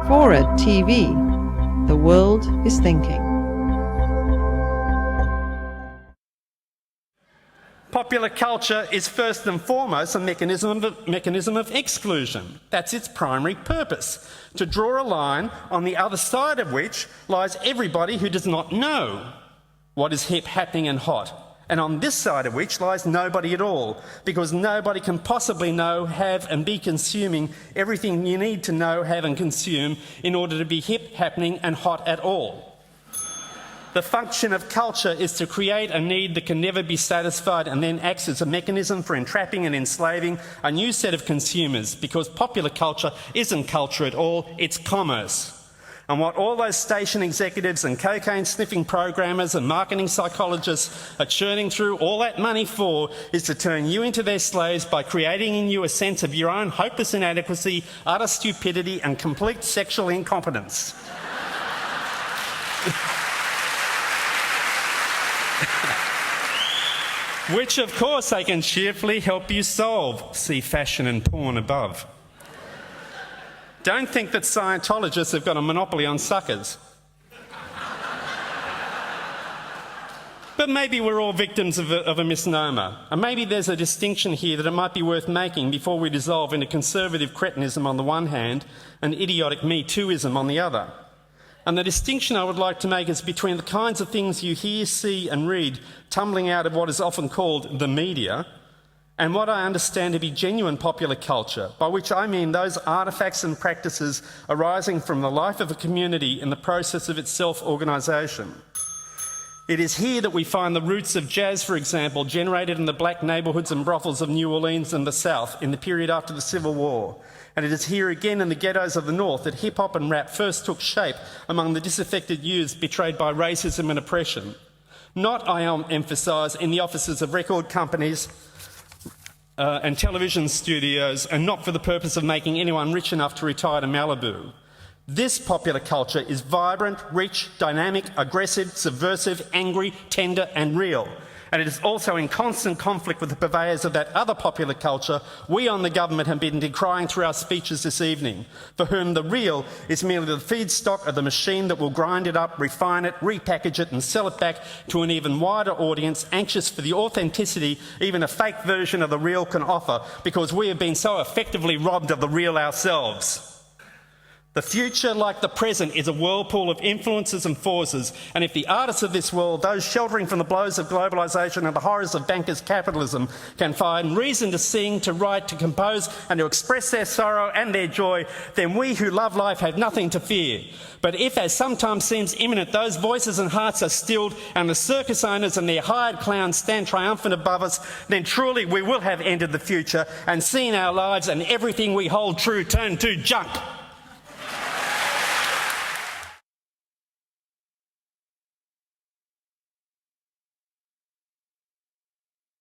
FORA.tv. The world is thinking. Popular culture is first and foremost a mechanism of exclusion. That's its primary purpose, to draw a line on the other side of which lies everybody who does not know what is hip, happening and hot, and on this side of which lies nobody at all, because nobody can possibly know, have and be consuming everything you need to know, have and consume in order to be hip, happening and hot at all. The function of culture is to create a need that can never be satisfied and then acts as a mechanism for entrapping and enslaving a new set of consumers, because popular culture isn't culture at all, it's commerce. And what all those station executives and cocaine-sniffing programmers and marketing psychologists are churning through all that money for is to turn you into their slaves by creating in you a sense of your own hopeless inadequacy, utter stupidity and complete sexual incompetence. Which, of course, they can cheerfully help you solve. See fashion and porn above. Don't think that Scientologists have got a monopoly on suckers. But maybe we're all victims of a misnomer. And maybe there's a distinction here that it might be worth making before we dissolve into conservative cretinism on the one hand and idiotic Me Tooism on the other. And the distinction I would like to make is between the kinds of things you hear, see and read tumbling out of what is often called the media and what I understand to be genuine popular culture, by which I mean those artefacts and practices arising from the life of a community in the process of its self-organisation. It is here that we find the roots of jazz, for example, generated in the black neighbourhoods and brothels of New Orleans and the South in the period after the Civil War. And it is here again in the ghettos of the North that hip-hop and rap first took shape among the disaffected youths betrayed by racism and oppression. Not, I emphasise, in the offices of record companies and television studios, and not for the purpose of making anyone rich enough to retire to Malibu. This popular culture is vibrant, rich, dynamic, aggressive, subversive, angry, tender and real. And it is also in constant conflict with the purveyors of that other popular culture we on the government have been decrying through our speeches this evening, for whom the real is merely the feedstock of the machine that will grind it up, refine it, repackage it and sell it back to an even wider audience, anxious for the authenticity even a fake version of the real can offer, because we have been so effectively robbed of the real ourselves. The future, like the present, is a whirlpool of influences and forces, and if the artists of this world, those sheltering from the blows of globalisation and the horrors of bankers' capitalism, can find reason to sing, to write, to compose and to express their sorrow and their joy, then we who love life have nothing to fear. But if, as sometimes seems imminent, those voices and hearts are stilled and the circus owners and their hired clowns stand triumphant above us, then truly we will have entered the future and seen our lives and everything we hold true turn to junk.